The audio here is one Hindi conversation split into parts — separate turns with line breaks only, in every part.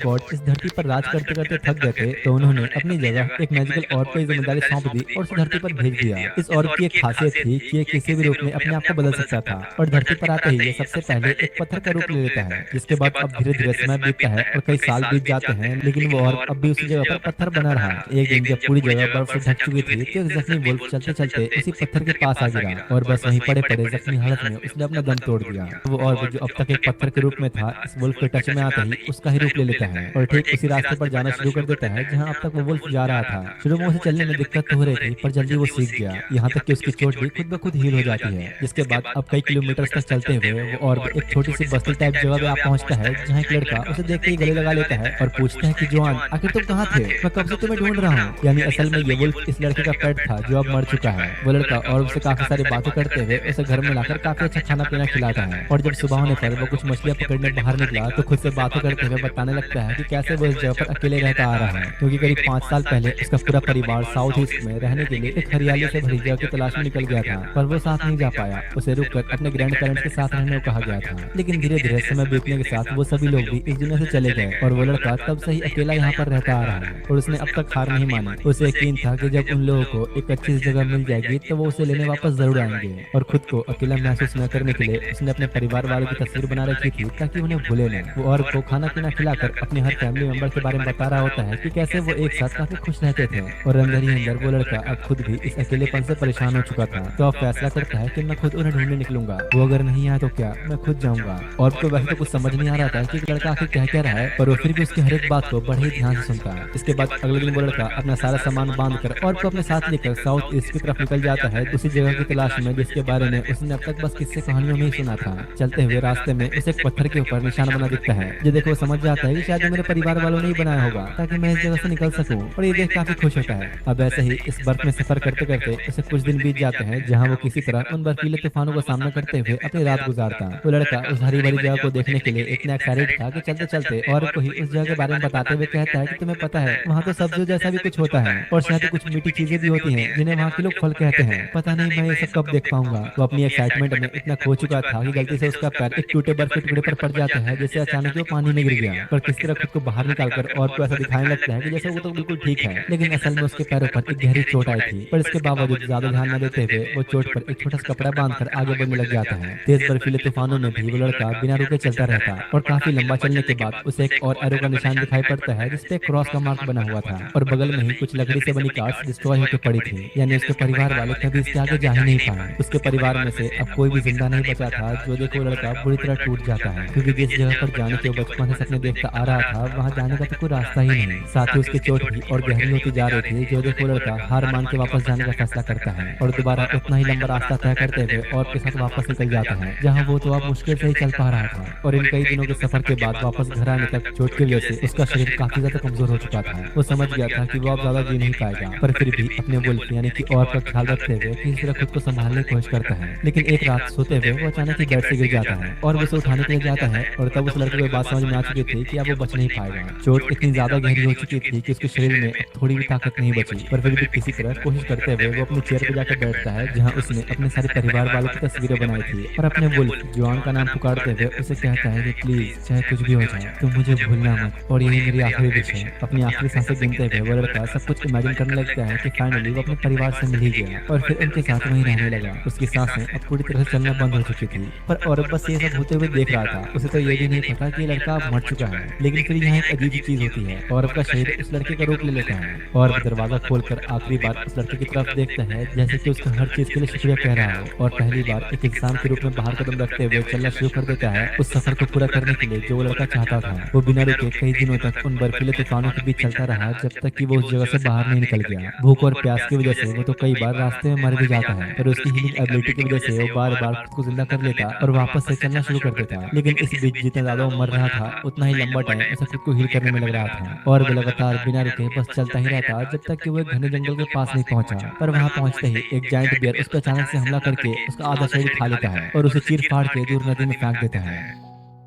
गॉड इस धरती पर राज करते करते थक गए थे, तो उन्होंने अपनी जगह एक मैजिकल ऑर्ब को ये जिम्मेदारी सौंप दी और उसे धरती पर भेज दिया। इस ऑर्ब की एक खासियत थी कि ये किसी भी रूप में अपने आप को बदल सकता था, और धरती पर आते ही ये सबसे पहले एक पत्थर का रूप ले लेता है, जिसके बाद अब धीरे धीरे समय बीतता है और कई साल बीत जाते हैं, लेकिन वो ऑर्ब अब भी उसी जगह पर पत्थर बना रहा। एक दिन जब पूरी जगह बर्फ से ढक चुकी थी, तो एक जख्मी वुल्फ चलते चलते उसी पत्थर के पास आ गिरा और बस वहीं पड़े पड़े जख्मी हालत में उसने अपना दम तोड़ दिया। वो ऑर्ब जो अब तक एक पत्थर के रूप में था, इस वुल्फ के टच में आते ही उसका ही रूप ले लेता है और ठीक उसी रास्ते पर जाना शुरू कर देता है जहां अब तक वो वुल्फ जा रहा था। शुरू में उसे चलने में दिक्कत तो हो रही थी, पर जल्दी वो सीख गया, यहाँ तक कि उसकी चोट भी खुद ब खुद हील हो जाती है। जिसके बाद अब कई किलोमीटर तक चलते हुए वो और एक छोटी सी बस्ती टाइप जगह पे आप पहुंचता है, जहाँ एक लड़का उसे देखते ही गले लगा लेता है और पूछता है कि जवान, आखिर तुम कहाँ थे? मैं कब से तुम्हें ढूंढ रहा हूँ। यानी असल में ये वुल्फ इस लड़के का पेट था जो अब मर चुका है। वो लड़का और उससे काफी सारी बातें करते हुए उसे घर में लाकर काफी अच्छा खाना पीना खिलाता है, और जब सुबह होने पर वो कुछ मछलियां पकड़ने बाहर निकला तो खुद से बातें करते हुए बताने लगता है कि कैसे वो इस जगह पर अकेले रहता आ रहा है, क्योंकि करीब 5 साल पहले उसका पूरा परिवार साउथ ईस्ट में रहने के लिए एक हरियाली से भरी जगह की तलाश में निकल गया था, पर वो साथ नहीं जा पाया। उसे रुककर अपने ग्रैंड पेरेंट्स के साथ रहने को कहा गया था, लेकिन धीरे धीरे समय बीतने के साथ वो सभी लोग भी इस दुनिया से चले गए और वो लड़का तब से ही अकेला यहाँ पर रहता आ रहा है, और उसने अब तक हार नहीं मानी। उसे यकीन था कि जब उन लोगों को एक अच्छी जगह मिल जाएगी तो वो उसे लेने वापस जरूर आएंगे, और खुद को अकेला महसूस न करने के लिए उसने अपने परिवार वालों की तस्वीर बना रखी थी ताकि उन्हें भूले न। वो और को खाना पीना खिलाकर अपने हर फैमिली मेंबर के बारे में बता रहा होता है कि कैसे वो एक साथ काफी खुश रहते थे, और अंदर ही अंदर वो लड़का अब खुद भी इस अकेलेपन से परेशान हो चुका था। तो अब फैसला करता है कि मैं खुद उन्हें ढूंढने निकलूंगा, वो अगर नहीं आया तो क्या, मैं खुद जाऊंगा। और को वैसे तो कुछ समझ नहीं आ रहा था कि लड़का आखिर कह रहा है, पर वो फिर भी उसकी हर एक बात को बड़े ही ध्यान से सुनता है। इसके बाद अगले दिन वो लड़का अपना सारा सामान बांधकर और को अपने साथ लेकर साउथ ईस्ट की तरफ निकल जाता है, उसी जगह की तलाश में जिसके बारे में उसने अब तक बस किस्से कहानियों में ही सुना था। चलते हुए रास्ते में उसे एक पत्थर के ऊपर निशान बना दिखता है, जो देखो समझ जाता है कि शायद मेरे परिवार वालों ने ही बनाया होगा ताकि मैं इस जगह से निकल सकूं, और ये देख काफी खुश होता है। अब ऐसे ही इस बर्फ में सफर करते करते उसे कुछ दिन बीत जाते हैं, जहाँ वो किसी तरह उन बर्फीले तूफानों का सामना करते हुए अपनी रात गुजारता। वो लड़का उस हरी भरी जगह को देखने के लिए इतना एक्साइटेड था कि चलते चलते और को ही उस जगह के बारे में बताते हुए कहता है कि तुम्हें पता है वहाँ तो सब्जियों जैसा भी कुछ होता है, और शायद तो कुछ मीठी चीजें भी होती हैं जिन्हें वहाँ के लोग फल कहते हैं। पता नहीं मैं ये सब कब देख पाऊंगा। वो अपनी एक्साइटमेंट में इतना खो चुका था कि गलती से उसका पैर एक टूटे बर्फ के टुकड़े पर पड़ जाता है, जिससे अचानक वो पानी में गिर गया। पर किस तरह खुद को बाहर निकालकर और को ऐसा दिखाने लगता है कि जैसे वो तो बिल्कुल ठीक है, लेकिन असल में उसके पैरों पर एक गहरी चोट आई थी। पर इसके बावजूद ज्यादा ध्यान न देते हुए वो चोट पर एक छोटा सा कपड़ा बांधकर आगे बढ़ने लग जाता है। तेज बर्फीले तूफानों में भी वो लड़का बिना रुके चलता रहता, और काफी लंबा चलने के बाद उसे एक और एरो का निशान दिखाई पड़ता है, जिसपे क्रॉस का मार्क बना हुआ था, और बगल में ही कुछ लकड़ी से बनी कार्ड्स डिस्ट्रॉय होकर पड़ी थी। यानी उसके परिवार वाले कभी इसके आगे जा ही नहीं पाए। उसके परिवार में से अब कोई भी जिंदा नहीं बचा था, जो देखो लड़का बुरी तरह टूट जाता है, क्योंकि जिस जगह पर जाने के बचपन से सपने देखता आ रहा था वहाँ जाने का तो कोई रास्ता ही नहीं। साथ ही उसकी चोट भी और गहरी होती जा रही थी, जो देखो लड़का हार मान के वापस जाने का फैसला करता है और दोबारा उतना ही लंबा रास्ता तय करते हुए और के साथ वापस निकल जाता है, जहाँ वो तो अब मुश्किल से ही चल पा रहा था। और इन कई दिनों के सफर के बाद वापस घर आने तक चोट की वजह से उसका शरीर काफी ज्यादा कमजोर हो चुका था। वो समझ गया था कि वो अब ज्यादा जी नहीं पाएगा, पर फिर भी अपने वुल्फ यानी कि और का ख्याल रखते हुए किसी तरह खुद को संभालने की कोशिश करता है। लेकिन एक रात सोते हुए वो अचानक ही बेड से गिर जाता है और वो उसे उठाने के लिए जाता है, और तब उस लड़के को बात समझ में आ चुकी थी कि अब वो बच नहीं पाएगा। चोट इतनी ज्यादा गहरी हो चुकी थी कि उसके शरीर में थोड़ी भी ताकत नहीं बची, पर फिर भी किसी तरह कोशिश करते हुए वो अपनी चेयर पर जाकर बैठता है, जहाँ उसने अपने सारे परिवार वालों की तस्वीरें बनाई थी, और अपने वुल्फ जॉन का नाम पुकारते हुए उसे कहता है कि प्लीज चाहे कुछ भी हो जाए तुम मुझे भूलना मत, और यही मेरी आखिरी विश है। अपनी आखिरी सांसें गिनते हुए वो लड़का सब कुछ इमेजिन करने लगता है कि फाइनली वो अपने परिवार से मिल ही गया और फिर उनके साथ वहीं रहने लगा। उसकी सांसें अब पूरी तरह से चलना बंद हो चुकी थी, पर औरत बस ये सब होते हुए देख रहा था। उसे तो ये भी नहीं पता कि लड़का अब मर चुका है। लेकिन फिर यहाँ एक अजीब चीज होती है, औरत का शरीर उस लड़के का रूप ले लेता है और दरवाजा खोलकर आखिरी बार उस लड़के की तरफ देखता है, जैसे कि उसका हर चीज के लिए शुक्रिया कह रहा है, और पहली बार एक इंसान के रूप में बाहर कदम रखते हुए चलना शुरू कर देता है उस सफर को पूरा करने के लिए जो वो लड़का चाहता था। वो बिना रुके कई दिनों तक उन बर्फीले तूफानों के बीच चलता रहा, जब तक कि वो उस जगह से बाहर नहीं निकल गया। भूख और प्यास की वजह से वो तो कई बार रास्ते में मर भी जाता है, पर उसकी हीलिंग एबिलिटी की वजह से वो बार बार खुद को जिंदा कर लेता और वापस से चलना शुरू कर देता। लेकिन इस बीच जितना ज्यादा वो मर रहा था, उतना ही लंबा टाइम उसे खुद को हील करने में लग रहा था, और वो लगातार बिना रुके बस चलता ही रहता जब तक कि वो एक घने जंगल के पास नहीं पहुंचा। पर वहां पहुंचते ही एक जायंट बियर उस पर अचानक से हमला करके उसका आधा शरीर खा लेता है और उसे चीर फाड़ के दूर नदी में फेंक देता है।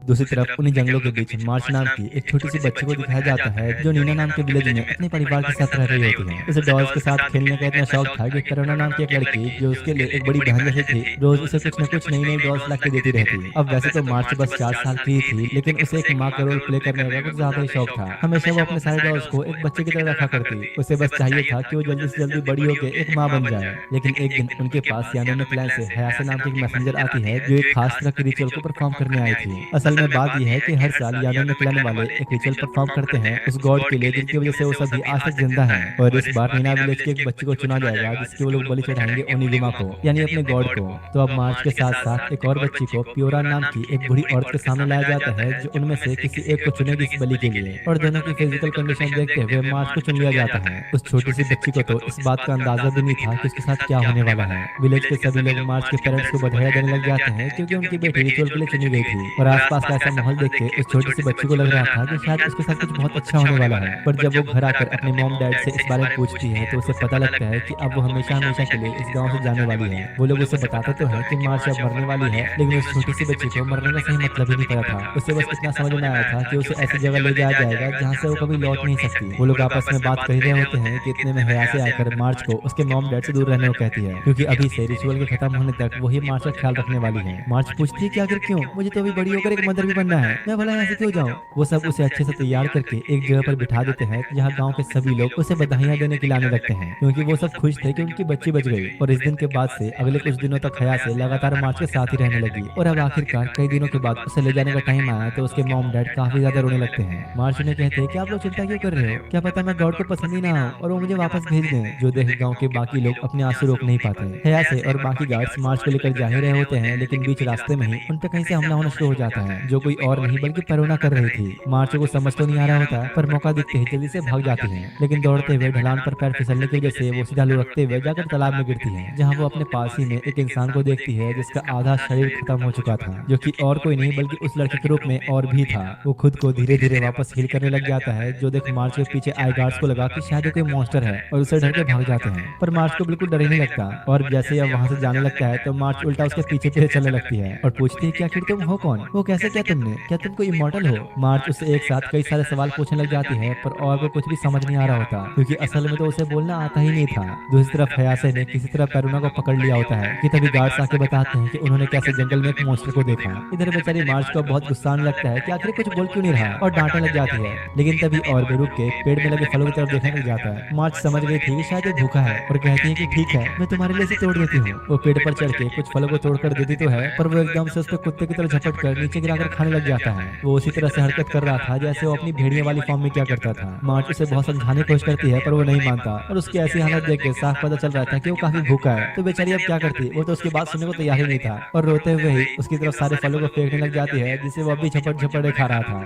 दूसरी तरफ उन्हीं जंगलों के बीच मार्च नाम की एक छोटी सी बच्ची को दिखाया जाता है जो नीना नाम के विलेज में अपने परिवार के साथ रह रही होती है। उसे डॉल्स के साथ खेलने का इतना शौक था कि करुणा नाम की एक लड़की जो उसके लिए एक बड़ी बहन जैसी थी रोज उसे कुछ न कुछ नई नई डॉल्स ला के देती रहती। अब वैसे तो मार्च बस 4 साल की ही थी, लेकिन उसे एक माँ का रोल प्ले करने का कुछ ज्यादा ही शौक था। हमेशा वो अपने सारे डॉल्स को एक बच्चे की तरह रखा करती। उसे बस चाहिए था कि वो जल्दी से जल्दी बड़ी होकर एक माँ बन जाए। लेकिन एक दिन उनके पास यानों क्लैन से हयासे नाम की एक मैसेंजर आती है जो एक खास तरह के रिचुअल को परफॉर्म करने आई थी। असल में बात यह है कि हर साल यानों क्लैन वाले एक रिचुअल परफॉर्म करते हैं उस गॉड के लिए जिनकी वजह से वो सभी आज तक जिंदा हैं। और इस बार नीना विलेज के एक बच्चे को चुना जाएगा जिसके वो लोग बलि चढ़ाएंगे ओनिगुमा को, यानी अपने गॉड को। तो अब मार्च के साथ साथ एक और बच्ची को प्योरा नाम की एक बूढ़ी औरत के सामने लाया जाता है जो उनमें से किसी एक को चुनेगी इस बलि के लिए। और दोनों की फिजिकल कंडीशन देखते हुए मार्च को चुन लिया जाता है। उस छोटी सी बच्ची को तो इस बात का अंदाजा भी नहीं था कि उसके साथ क्या होने वाला है। विलेज के सभी लोग मार्च के पेरेंट्स को बधाई देने लग जाते हैं क्योंकि उनकी बेटी रिचुअल के लिए चुनी गई थी। और आसपास का ऐसा माहौल देख के उस छोटी सी बच्ची को लग रहा था कि शायद उसके साथ कुछ बहुत अच्छा होने वाला है। पर जब वो घर आकर अपने मॉम डैड से इस बारे में पूछती है तो उसे पता लगता है कि अब वो हमेशा हमेशा के लिए इस गांव से जाने वाली है। वो लोग उसे बताते तो हैं कि मार्च अब मरने वाली है, लेकिन उस छोटी सी बच्ची को मरने का सही मतलब ही नहीं पता था। उसे बस इतना समझ में आया था कि उसे ऐसी जगह ले जाया जाएगा जहाँ से वो कभी लौट नहीं सकती। वो लोग आपस में बात कर रहे होते हैं कि इतने में हया से आकर मार्च को उसके मॉम डैड से दूर रहने को कहती है क्योंकि अभी से रिचुअल के खत्म होने तक वही मार्च का ख्याल रखने वाली है। मार्च पूछती है कि आखिर क्यों, मुझे तो अभी बड़ी होकर एक मदर भी बनना है, मैं भला यहाँ से क्यों जाऊँ। वो सब उसे अच्छे से तैयार करके एक जगह पर बिठा देते हैं जहाँ गांव के सभी लोग उसे बधाइयां देने के लिए आने लगते हैं क्योंकि वो सब खुश थे कि उनकी बच्ची बच गई। और इस दिन के बाद से अगले कुछ दिनों तक हया से लगातार मार्च के साथ ही रहने लगी। और अब आखिरकार कई दिनों के बाद उसे ले जाने का टाइम आया तो उसके मॉम डैड काफी ज्यादा रोने लगते हैं। मार्च उन्हें कहते हैं कि आप लोग चिंता क्यों कर रहे हो, क्या पता मैं गॉड को पसंद ही ना हो और वो मुझे वापस भेज दें। जो देख गाँव के बाकी लोग अपने आंसू रोक नहीं पाते। हया से और बाकी गार्ड्स मार्च को लेकर जा ही रहे होते हैं, लेकिन बीच रास्ते में ही उन पे कहीं से हमला होना शुरू हो जाता है जो कोई और नहीं बल्कि करुणा कर रही थी। मार्च को समझ तो नहीं आ रहा होता पर मौका दिखते ही जल्दी से भाग जाती है, लेकिन दौड़ते हुए ढलान पर पैर फिसलने की वजह से वो सीधा लुढ़कते हुए जाकर तालाब में गिरती है जहाँ वो अपने पास ही में एक इंसान को देखती है जिसका आधा शरीर खत्म हो चुका था, जो कि और कोई नहीं बल्कि उस लड़के के रूप में और भी था। वो खुद को धीरे धीरे वापस हील करने लग जाता है जो देख मार्च के पीछे आई गार्ड्स को लगा कि शायद कोई मॉन्स्टर है और उसे डर के भाग जाते हैं। पर मार्च को बिल्कुल डर ही नहीं लगता और जैसे ही वहां से जाने लगता है तो मार्च उल्टा उसके पीछे पीछे चलने लगती है और पूछती है कि आखिर तुम हो कौन, वो कैसे किया तुमने, क्या तुम कोई इमॉर्टल हो। मार्च उससे एक साथ कई सारे सवाल पूछने लग जाती है पर और को कुछ भी समझ नहीं आ रहा होता क्योंकि असल में तो उसे बोलना आता ही नहीं था। दूसरी तरफ हयासे ने किसी तरह करुणा को पकड़ लिया होता है कि तभी गार्ड्स आके बताते हैं कि उन्होंने कैसे जंगल में एक मॉन्स्टर को देखा। इधर बेचारी मार्च को बहुत गुस्सा आने लगता है कि आखिर कुछ बोल क्यों नहीं रहा और डांटने लग जाती है, लेकिन तभी और भी रुक के पेड़ में लगे फलों की तरफ देखने लग जाता है। मार्च समझ गई थी कि शायद ये भूखा है और कहती है कि ठीक है मैं तुम्हारे लिए इसे तोड़ देती हूँ। वो पेड़ पर चढ़ के कुछ फलों को तोड़कर देती तो है पर वो एकदम से उस पर कुत्ते की तरह झपट कर नीचे गिराकर खाने लग जाता है। वो उसी तरह से हरकत कर रहा था जैसे वो अपनी भेड़िया वाली फॉर्म में क्या करता था। मार्च उसे बहुत समझाने की कोशिश करती है पर वो नहीं मानता और उसकी ऐसी हालत देख के साफ पता चल रहा था कि वो काफी भूखा है। तो बेचारी अब क्या करती, वो तो उसकी बात सुनने को तैयार ही नहीं था और रोते हुए ही उसकी तरफ सारे फलों को फेंकने लग जाती है जिसे वो अभी झपट झपट खा रहा था।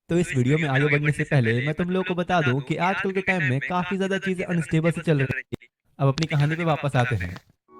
तो इस वीडियो में आगे बढ़ने से पहले मैं तुम लोगों को बता दूं कि आजकल के टाइम में काफी ज्यादा चीजें अनस्टेबल से चल रही है। अब अपनी कहानी पे वापस आते हैं।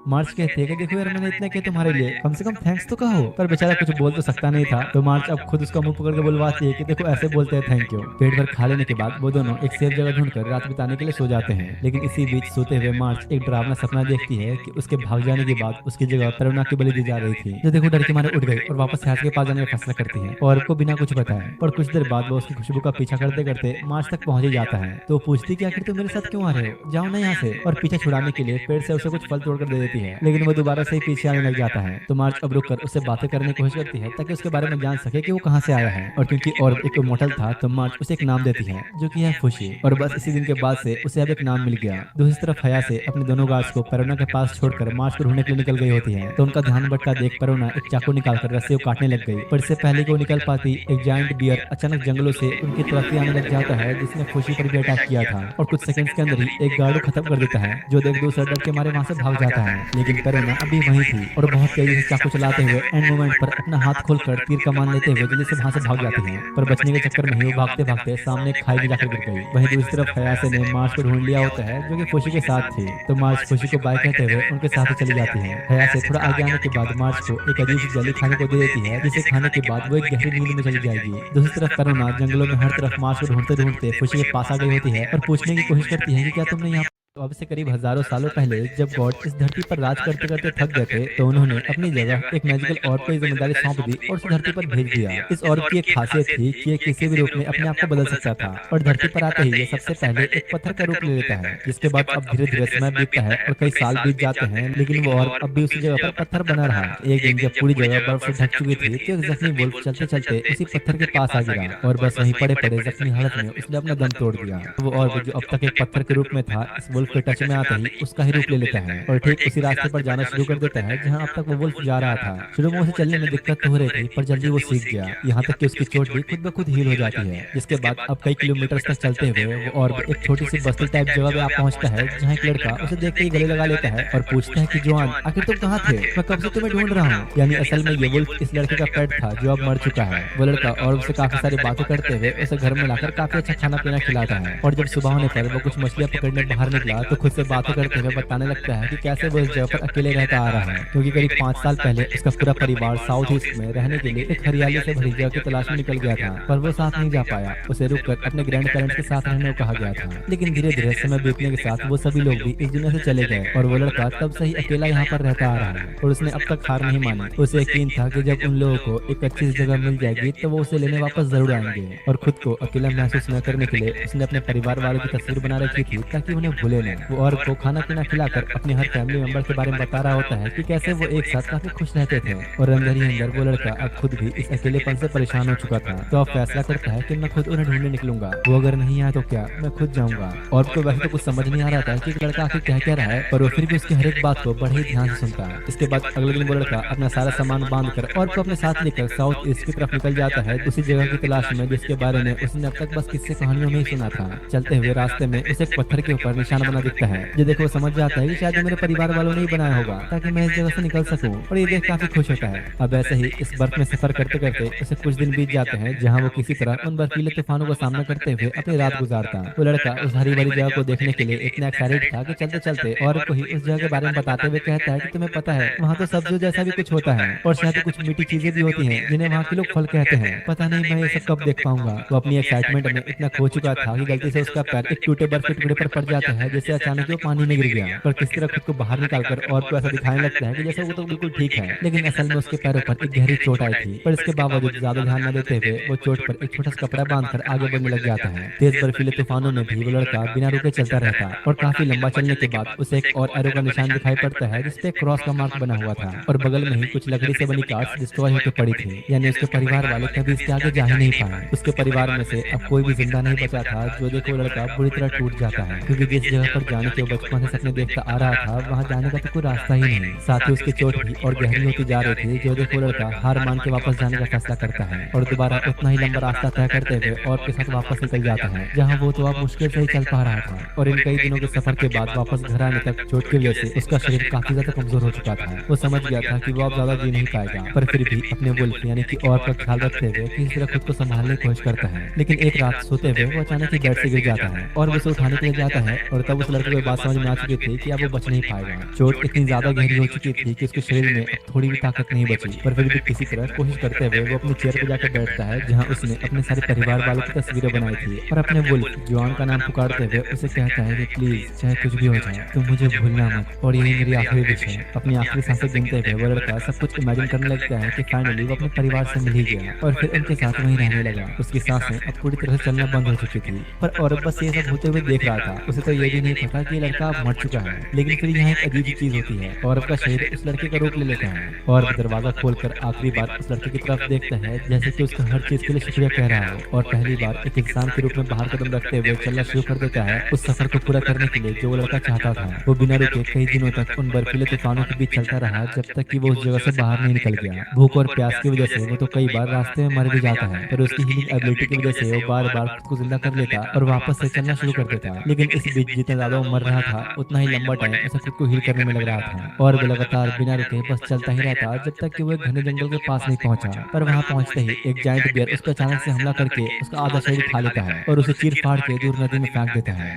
मार्च कहते हैं कि देखो यार मैंने इतना किया तुम्हारे लिए, कम से कम थैंक्स तो कहो। पर बेचारा कुछ बोल तो सकता नहीं था तो मार्च अब खुद उसका मुंह पकड़ के बुलवाती है कि देखो ऐसे बोलते हैं थैंक यू। पेट भर खा लेने के बाद वो दोनों एक सेफ जगह ढूंढकर रात बिताने के लिए सो जाते हैं, लेकिन इसी बीच सोते हुए मार्च एक डरावना सपना देखती है कि उसके भाग जाने के बाद उसकी जगह करुणा की बलि दी जा रही थी, जो देखो डर के मारे उठ गई और वापस हयास के पास जाने का फैसला करती है और को बिना कुछ बताए। पर कुछ देर बाद वो उसकी खुशबू का पीछा करते करते मार्च तक पहुंच ही जाता है। तो पूछती कि आखिर तुम मेरे साथ क्यों आ रहे हो, जाओ ना यहाँ से। और पीछे छुड़ाने के लिए पेड़ से उसे कुछ फल तोड़कर दे देती है, लेकिन वो दोबारा से ही पीछे आने लग जाता है। तो मार्च अब रुककर उससे बातें करने की कोशिश करती है ताकि उसके बारे में जान सके कि वो कहाँ से आया है। और क्योंकि और एक मोटल था तो मार्च उसे एक नाम देती है जो कि है खुशी। और बस इसी दिन के बाद से उसे अब एक नाम मिल गया। दूसरी तरफ हया से अपने दोनों गार्ड्स को करुणा के पास छोड़कर मार्च को ढूंढने के लिए निकल गई होती है। तो उनका ध्यान भटका देख करुणा एक चाकू निकालकर रस्सी को काटने लग गई, पर इससे पहले कि वो निकल पाती एक जायंट बियर अचानक जंगलों से उनकी तरफ ही आने लग जाता है जिसने खुशी पर भी अटैक किया था और कुछ सेकंड्स के अंदर ही एक गार्ड को खत्म कर देता है, जो देख दूसरा डर के मारे वहां से भाग जाता है। लेकिन करुणा अभी वहीं थी और बहुत तेजी से चाकू चलाते हुए एंड मोमेंट पर अपना हाथ खोलकर तीर कमान लेते हुए जल्दी से वहां से भाग जाती है। पर बचने के चक्कर में ही वो भागते भागते सामने एक खाई में जाकर गिर गई। वहीं दूसरी तरफ हयासे ने मार्च को ढूंढ लिया होता है जो कि खुशी के साथ थी। तो मार्च खुशी को बाय कहते हुए उनके साथ ही चली जाती है। हयासे थोड़ा आगे आने के बाद मार्च को एक अजीब सी जेली खाने को दे देती है जिसे खाने के बाद वो एक गहरी नींद में चली जाएगी। दूसरी तरफ करुणा जंगलों में हर तरफ मार्च को ढूंढते ढूंढते खुशी के पास आ गई होती है और पूछने की कोशिश करती है कि क्या तुमने यहाँ तो अब से करीब हजारों सालों पहले जब गॉड इस धरती पर राज करते करते थक गए थे तो उन्होंने अपनी जगह एक मैजिकल ऑर्ब को ये जिम्मेदारी सौंप दी और उसे धरती पर भेज दिया। इस ऑर्ब की एक खासियत थी कि ये किसी भी रूप में अपने आप को बदल सकता था और धरती पर आते ही ये सबसे पहले एक पत्थर का रूप ले लेता है, जिसके बाद अब धीरे धीरे समय बीतता है और कई साल बीत जाते हैं, लेकिन वो ऑर्ब अब भी उसी जगह पर पत्थर बना रहा। एक दिन जब पूरी जगह बर्फ से ढक चुकी थी तो एक जख्मी वुल्फ चलते चलते उसी पत्थर के पास आ गिरा और बस वहीं पड़े पड़े जख्मी हालत में उसने अपना दम तोड़ दिया। वो ऑर्ब जो अब तक एक पत्थर के रूप में था इस वुल्फ के टच में आते ही उसका ही रूप ले लेता है और ठीक उसी रास्ते पर जाना शुरू कर देता है जहां अब तक वो वुल्फ जा रहा था। शुरू में उसे चलने में दिक्कत तो हो रही थी पर जल्दी वो सीख गया, यहाँ तक कि उसकी चोट भी खुद ब खुद हील हो जाती है, जिसके बाद अब कई किलोमीटर तक चलते हुए वो और एक छोटी सी बस्ती टाइप जगह पे आप पहुंचता है जहाँ एक लड़का उसे देखते ही गले लगा लेता है और पूछता है कि जवान आखिर तुम कहाँ थे, मैं कब से तुम्हें ढूंढ रहा हूँ। यानी असल में ये वुल्फ इस लड़के का पेट था जो अब मर चुका है। वो लड़का और उससे काफी सारी बातें करते हुए उसे घर में लाकर काफी अच्छा खाना पीना खिलाता है और जब सुबह होने पर वो कुछ मछलियां पकड़ने बाहर निकला तो खुद से बातें करते हुए बताने लगता है कि कैसे वो इस जगह पर अकेले रहता आ रहा है, क्योंकि करीब 5 साल पहले उसका पूरा परिवार साउथ ईस्ट में रहने के लिए एक हरियाली से भरी जगह की तलाश में निकल गया था, पर वो साथ नहीं जा पाया। उसे रुककर अपने ग्रैंड पेरेंट्स के साथ रहने को कहा गया था, लेकिन धीरे धीरे समय बीतने के साथ वो सभी लोग भी इस दुनिया से चले गए और वो लड़का तब से ही अकेला यहाँ पर रहता आ रहा है और उसने अब तक हार नहीं मानी। उसे यकीन था कि जब उन लोगों को एक अच्छी जगह मिल जाएगी तो वो उसे लेने वापस जरूर आएंगे और खुद को अकेला महसूस न करने के लिए उसने अपने परिवार वालों की तस्वीर बना रखी थी ताकि उन्हें भूले न। वो और को खाना पीना खिलाकर अपने हर फैमिली मेंबर के बारे में बता रहा होता है कि कैसे वो एक साथ काफी खुश रहते थे और अंदर ही अंदर वो लड़का अब खुद भी इस अकेलेपन से परेशान हो चुका था। तो अब फैसला करता है कि मैं खुद उन्हें ढूंढने निकलूंगा, वो अगर नहीं आया तो क्या मैं खुद जाऊंगा। और तो वैसे तो कुछ समझ नहीं आ रहा था कि लड़का आखिर कह क्या रहा है, पर वो फिर भी उसकी हर एक बात को बड़े ही ध्यान से सुनता है। इसके बाद अगले दिन वो लड़का अपना सारा सामान बांधकर और को अपने साथ लेकर साउथ ईस्ट की तरफ निकल जाता है उसी जगह की तलाश में जिसके बारे में उसने अब तक बस किस्से कहानियों में ही सुना था। चलते हुए रास्ते में उसे एक पत्थर के ऊपर निशान बना दिखता है जो देखो समझ जाता है कि शायद मेरे परिवार वालों ने ही बनाया होगा ताकि मैं इस जगह से निकल सकूं, और ये देख काफी खुश होता है। अब ऐसे ही इस बर्फ में सफर करते करते उसे कुछ दिन बीत जाते हैं जहाँ वो किसी तरह उन बर्फीले तूफानों का सामना करते हुए अपनी रात गुजारता। वो लड़का उस हरी भरी जगह को देखने के लिए इतना एक्साइटेड था कि चलते चलते और को ही उस जगह के बारे में बताते हुए कहता है कि तुम्हें पता है वहाँ तो सब्जियों जैसा भी कुछ होता है और शायद कुछ मीठी चीजें भी होती हैं जिन्हें वहाँ के लोग फल कहते हैं। पता नहीं मैं ये सब कब देख पाऊंगा। वो अपनी एक्साइटमेंट में इतना खो चुका था कि गलती से उसका पैर एक टूटे बर्फ के टुकड़े पर पड़ जाता है जिससे अचानक वो पानी में गिर गया, पर किस तरह खुद को बाहर निकालकर और को ऐसा दिखाने लगता है कि जैसे वो तो बिल्कुल ठीक है, लेकिन असल में उसके पैरों पर एक गहरी चोट आई थी। पर इसके बावजूद ज्यादा ध्यान न देते हुए वो चोट पर एक छोटा सा कपड़ा बांधकर आगे बढ़ने लग जाता है। तेज बर्फीले तूफानों में भी वो लड़का बिना रुके चलता रहता और काफी लंबा चलने के बाद उसे एक और एरो का निशान दिखाई पड़ता है जिसपे क्रॉस का मार्क बना हुआ था और बगल में ही कुछ लकड़ी से बनी कार्ड्स डिस्ट्रॉय होकर पड़ी थी, यानी उसके परिवार वाले कभी इसके आगे जा ही नहीं पाए। उसके परिवार में से अब कोई भी जिंदा नहीं बचा था। जो देखो लड़का बुरी तरह टूट जाता है क्योंकि जिस जगह पर जाने के बचपन से सपने देखता आ रहा था वहाँ जाने का तो कोई रास्ता ही नहीं। साथ ही उसकी चोट भी और गहरी होती जा रही थी। जो देखो लड़का हार मान के वापस जाने का फैसला करता है और दोबारा उतना ही लंबा रास्ता तय करते हुए और के साथ वापस निकल जाता है जहाँ वो तो अब मुश्किल से ही चल पा रहा था। और इन कई दिनों के सफर के बाद वापस घर आने तक चोट की वजह से उसका शरीर काफी ज्यादा कमजोर हो चुका था। वो समझ गया था कि वो अब ज्यादा जी नहीं पाएगा, पर फिर भी अपने वुल्फ यानी कि और का ख्याल रखते हुए किसी तरह खुद को संभालने की कोशिश करता है। लेकिन एक रात सोते हुए वो अचानक ही बेड से गिर जाता है और वो उसे उठाने के लिए जाता है और तब उस लड़के को बात समझ में आ चुकी थी कि अब वो बच नहीं पाएगा। चोट इतनी ज्यादा गहरी हो चुकी थी कि उसके शरीर में थोड़ी भी ताकत नहीं बची, पर फिर भी किसी तरह कोशिश करते हुए वो अपनी चेयर पर जाकर बैठता है जहाँ उसने अपने सारे परिवार वालों की तस्वीरें बनाई थी और अपने वुल्फ जॉन का नाम पुकारते हुए उसे कहता है कि प्लीज चाहे कुछ भी हो जाए तो मुझे भूलना मत और यही मेरी आखिरी विश है। अपनी आखिरी सांसें गिनते हुए वो लड़का सब कुछ इमेजिन करने लगता है कि फाइनली वो अपने परिवार से मिल ही गया और फिर उनके साथ वहीं रहने लगा। उसकी सांसें अब पूरी तरह से चलना बंद हो चुकी थी, पर औरत बस ये सब होते हुए देख रहा था। उसे तो ये भी नहीं पता कि लड़का अब मर चुका है। लेकिन फिर यहाँ एक अजीब चीज होती है, औरत का शरीर उस लड़के का रूप ले लेता है और दरवाजा खोलकर आखिरी बार उस लड़के की तरफ देखता है जैसे कि उसका हर चीज के लिए शुक्रिया कह रहा हो और पहली बार एक इंसान के रूप में बाहर कदम रखते हुए चलना शुरू कर देता है उस सफर को पूरा करने के लिए जो वो लड़का चाहता था। वो बिना रुके कई दिनों तक उन बर्फीले तूफानों के बीच चलता रहा जब तक कि वो उस जगह से बाहर नहीं निकल गया। भूख और प्यास की वजह से वो तो कई बार रास्ते में मर भी जाता है, पर उसकी हीलिंग एबिलिटी की वजह से वो बार बार खुद को जिंदा कर लेता और वापस से चलना शुरू कर देता। लेकिन इस बीच जितना ज्यादा वो मर रहा था उतना ही लंबा टाइम उसे खुद को हील करने में लग रहा था और वो लगातार बिना रुके बस चलता ही रहता जब तक कि वो एक घने जंगल के पास नहीं पहुंचा। पर वहां पहुंचते ही एक जायंट बियर उस पर अचानक से हमला करके उसका आधा शरीर खा लेता है और उसे चीर फाड़ के दूर नदी में फेंक देता है।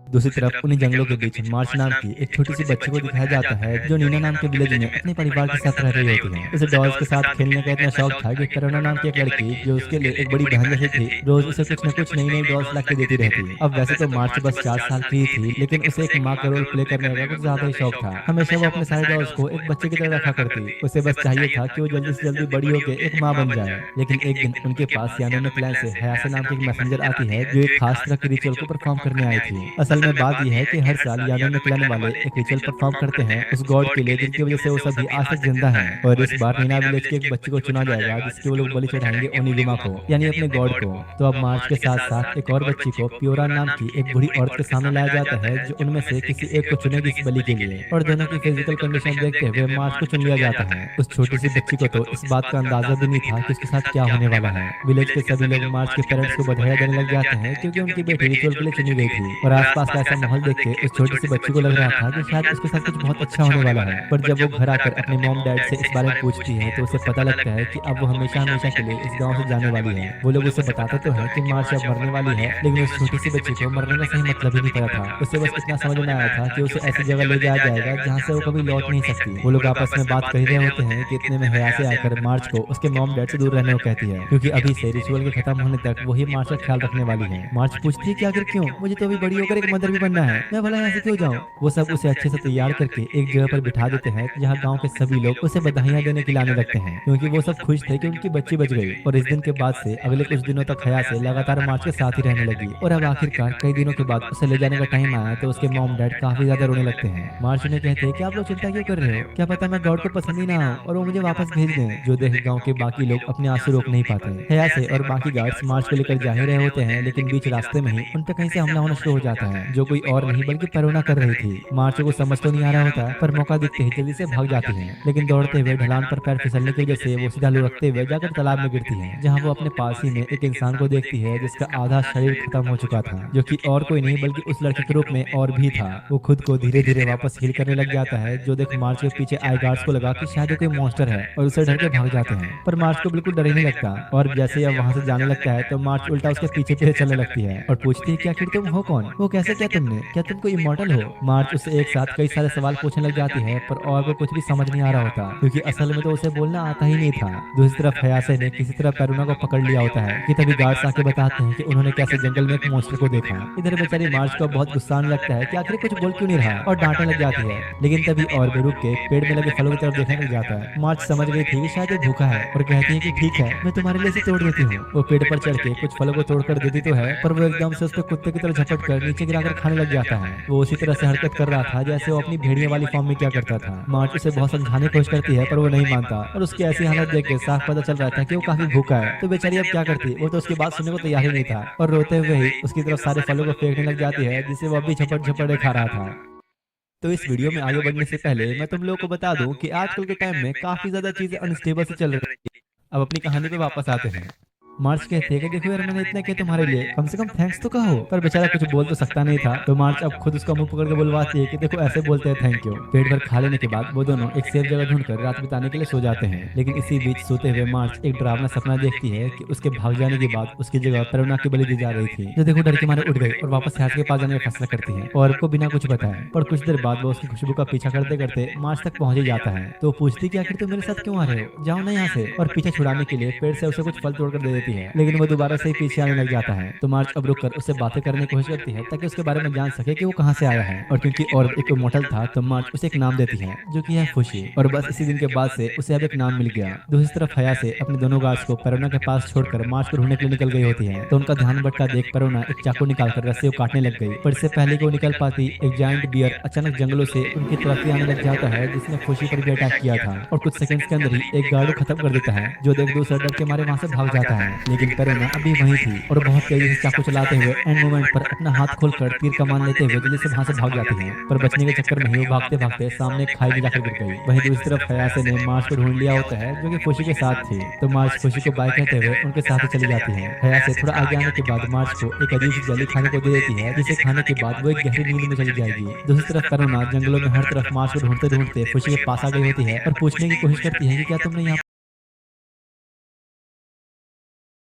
दूसरी तरफ उन्हीं जंगलों के बीच मार्च नाम की एक छोटी सी बच्ची को दिखाया जाता है जो नीना नाम के विलेज में अपने परिवार के साथ रह रही होती है। उसे डॉल्स के साथ खेलने का इतना शौक था कि करुणा नाम की एक लड़की जो उसके लिए एक बड़ी बहन जैसी थी रोज उसे कुछ न कुछ नई नई डॉल्स ला के देती रहती। अब वैसे तो मार्च बस 4 साल की ही थी, लेकिन उसे एक माँ का रोल प्ले करने का कुछ ज्यादा ही शौक था। हमेशा वो अपने सारे डॉल्स को एक बच्चे की तरह रखा करती। उसे बस चाहिए था कि वो जल्दी से जल्दी बड़ी होकर एक माँ बन जाए। लेकिन एक दिन उनके पास यानो क्लैन से हयासे नाम की एक मैसेंजर आती है जो एक खास तरह के रिचुअल को परफॉर्म करने आई थी। असल में बात यह है कि हर साल यानो क्लैन वाले एक रिचुअल परफॉर्म करते हैं उस गॉड के लिए जिनकी वजह से वो सभी आज तक जिंदा हैं। और इस बार नीना विलेज के एक बच्चे को चुना जाएगा जिसके वो लोग बलि चढ़ाएंगे ओनिगुमा को, यानी अपने गॉड को। तो अब मार्च के साथ साथ एक और बच्ची को प्योरा नाम की एक बूढ़ी औरत के सामने लाया जाता है जो उनमें से किसी एक को चुनेगी इस बलि के लिए। और दोनों की फिजिकल कंडीशन देखते हुए मार्च को चुन लिया जाता है। उस छोटी सी बच्ची को तो इस बात का अंदाजा भी नहीं था कि उसके साथ क्या होने वाला है। विलेज के सभी लोग मार्च के पेरेंट्स को बधाई देने लग जाते हैं क्योंकि उनकी बेटी रिचुअल के लिए चुनी गई थी। और आसपास का ऐसा माहौल देख के उस छोटी सी बच्ची को लग रहा था कि शायद उसके साथ कुछ बहुत अच्छा होने वाला है। पर जब वो घर आकर अपने मॉम डैड से इस बारे में पूछती है तो उसे पता लगता है कि अब वो हमेशा हमेशा के लिए इस गांव से जाने वाली है। वो लोग उसे बताते तो है कि मार्च अब मरने वाली है, लेकिन उस छोटी सी बच्ची को मरने का सही मतलब ही नहीं पता था। उसे बस इतना समझ में आया था कि उसे ऐसी जगह ले जाया जाएगा जहाँ से वो कभी लौट नहीं सकती। वो लोग आपस में बात कर रहे होते हैं कि इतने में हया से आकर मार्च को उसके मॉम डैड से दूर रहने को कहती है क्योंकि अभी से रिचुअल के खत्म होने तक वही मार्च का ख्याल रखने वाली है। मार्च पूछती है कि आखिर क्यों, मुझे तो अभी बड़ी होकर एक मदर भी बनना है, मैं भला यहाँ से क्यों जाऊँ। वो सब उसे अच्छे से तैयार करके एक जगह पर बिठा देते हैं जहाँ गांव के सभी लोग उसे बधाइयां देने के लिए आने लगते हैं क्योंकि वो सब खुश थे कि उनकी बच्ची बच गई। और इस दिन के बाद से अगले कुछ दिनों तक हया से लगातार मार्च के साथ ही रहने लगी। और अब आखिरकार कई दिनों के बाद उसे ले जाने का टाइम आया तो उसके मॉम डैड काफी ज्यादा रोने लगते हैं। मार्च उन्हें कहते हैं कि आप लोग चिंता क्यों कर रहे हो, क्या पता मैं गॉड को पसंद ही ना हो और वो मुझे वापस भेज दें। जो देख गाँव के बाकी लोग अपने आंसू रोक नहीं पाते। हया से और बाकी गार्ड्स मार्च को लेकर जा ही रहे होते हैं, लेकिन बीच रास्ते में ही उन पर कहीं से हमला होना शुरू हो जाता है जो कोई और नहीं बल्कि करुणा कर रही थी। मार्च को समझ तो नहीं आ रहा होता पर मौका दिखते ही जल्दी से भाग जाती है, लेकिन दौड़ते हुए ढलान पर पैर फिसलने की वजह से वो सीधा लुढ़कते हुए जाकर तालाब में गिरती है जहाँ वो अपने पास ही में एक इंसान को देखती है जिसका आधा शरीर खत्म हो चुका था, जो कि और कोई नहीं बल्कि उस लड़के के रूप में और भी था। वो खुद को धीरे धीरे वापस हील करने लग जाता है जो देख मार्च के पीछे आई गार्ड्स को लगा कि शायद कोई मॉन्स्टर है और उसे डर के भाग जाते हैं। पर मार्च को बिल्कुल डर ही नहीं लगता और जैसे अब वहाँ से जाने लगता है तो मार्च उल्टा उसके पीछे पीछे चलने लगती है और पूछती है कि आखिर तुम हो कौन, वो कैसे किया तुमने, क्या तुम कोई इमॉर्टल हो। मार्च उससे एक साथ कई सारे सवाल पूछने लग जाती है पर और को कुछ भी समझ नहीं आ रहा होता क्योंकि असल में तो उसे बोलना आता ही नहीं था। दूसरी तरफ हयासे ने किसी तरह करुणा को पकड़ लिया होता है कि तभी गार्ड्स आके बताते हैं कि उन्होंने कैसे जंगल में एक मॉन्स्टर को देखा। इधर बेचारी मार्च को बहुत गुस्सा आने लगता है कि आखिर कुछ बोल क्यों नहीं रहा और डांटने लग जाती है, लेकिन तभी और भी रुक के पेड़ में लगे फलों की तरफ देखने लग जाता है। मार्च समझ गई थी कि शायद ये भूखा है और कहती है कि ठीक है मैं तुम्हारे लिए इसे तोड़ देती हूँ। वो पेड़ पर चढ़ के कुछ फलों को तोड़कर देती तो है पर वो एकदम से उस पर कुत्ते की तरह झपट कर नीचे गिराकर खाने लग जाता है। वो उसी तरह से हरकत कर रहा था जैसे वो अपनी भेड़िया वाली फॉर्म में क्या करता था। मार्च उसे बहुत समझाने की कोशिश करती है पर वो नहीं मानता और उसकी ऐसी हालत देख के साफ पता चल रहा था कि वो काफी भूखा है। तो बेचारी अब क्या करती, वो तो उसकी बात सुनने को तैयार ही नहीं था और रोते हुए ही उसकी तरफ सारे फलों को फेंकने लग जाती है जिसे वो अभी झपट झपट खा रहा था। तो इस वीडियो में आगे बढ़ने से पहले मैं तुम लोगों को बता दूं कि आजकल के टाइम में काफी ज्यादा चीजें अनस्टेबल से चल रही है। अब अपनी कहानी पे वापस आते हैं। मार्च कहते हैं कि देखो यार मैंने इतना किया तुम्हारे लिए, कम से कम थैंक्स तो कहो। पर बेचारा कुछ बोल तो सकता नहीं था तो मार्च अब खुद उसका मुंह पकड़ के बुलवाती है कि देखो ऐसे बोलते हैं थैंक यू। पेट भर खा लेने के बाद वो दोनों एक सेफ जगह ढूंढकर रात बिताने के लिए सो जाते हैं, लेकिन इसी बीच सोते हुए मार्च एक डरावना सपना देखती है कि उसके भाग जाने के बाद उसकी जगह करुणा की बलि दी जा रही थी, जो देखो डर के मारे उठ गई और वापस हयास के पास जाने का फैसला करती है और को बिना कुछ बताए। और कुछ देर बाद वो उसकी खुशबू का पीछा करते करते मार्च तक पहुंच ही जाता है। तो पूछती कि आखिर तुम मेरे साथ क्यों आ रहे हो, जाओ ना यहाँ से। और पीछे छुड़ाने के लिए पेड़ से उसे कुछ फल तोड़कर दे देती है, लेकिन वो दोबारा से ही पीछे आने लग जाता है। तो मार्च अब रुककर उससे बातें करने की कोशिश करती है ताकि उसके बारे में जान सके कि वो कहाँ से आया है। और क्योंकि औरत एक मोटल था तो मार्च उसे एक नाम देती है जो कि है खुशी। और बस इसी दिन के बाद से उसे अब एक नाम मिल गया। दूसरी तरफ हया से अपने दोनों गार्ड्स को करुणा के पास छोड़कर मार्च को ढूंढने के लिए निकल गई होती है। तो उनका ध्यान भटका देख करुणा एक चाकू निकालकर रस्सी को काटने लग गई, पर इससे पहले कि वो निकल पाती एक जायंट बियर अचानक जंगलों से उनकी तरफ ही आने लग जाता है जिसने खुशी पर भी अटैक किया था। और कुछ सेकंड्स के अंदर ही एक गार्ड को खत्म कर देता है जो देख दूसरे डर के मारे वहां से भाग जाता है, लेकिन करुणा अभी वहीं थी और बहुत तेजी से चाकू चलाते हुए एंड मोमेंट पर अपना हाथ खोलकर तीर कमान लेते हुए जल्दी से वहां से भाग जाती है। पर बचने के चक्कर में ही वो भागते भागते सामने एक खाई में जाकर गिर गई। वहीं दूसरी तरफ हयासे ने मार्च को ढूंढ लिया होता है जो कि खुशी के साथ थी। तो मार्च खुशी को बाय कहते हुए उनके साथ ही चली जाती है। हयासे थोड़ा आगे आने के बाद मार्च को एक अजीब सी जली खाने को दे देती है जिसे खाने के बाद वो एक गहरी नींद में चली जाएगी। दूसरी तरफ करुणा जंगलों में हर तरफ मार्च को ढूंढते ढूंढते खुशी के पास आ गई होती है और पूछने की कोशिश करती है कि क्या तुमने यहाँ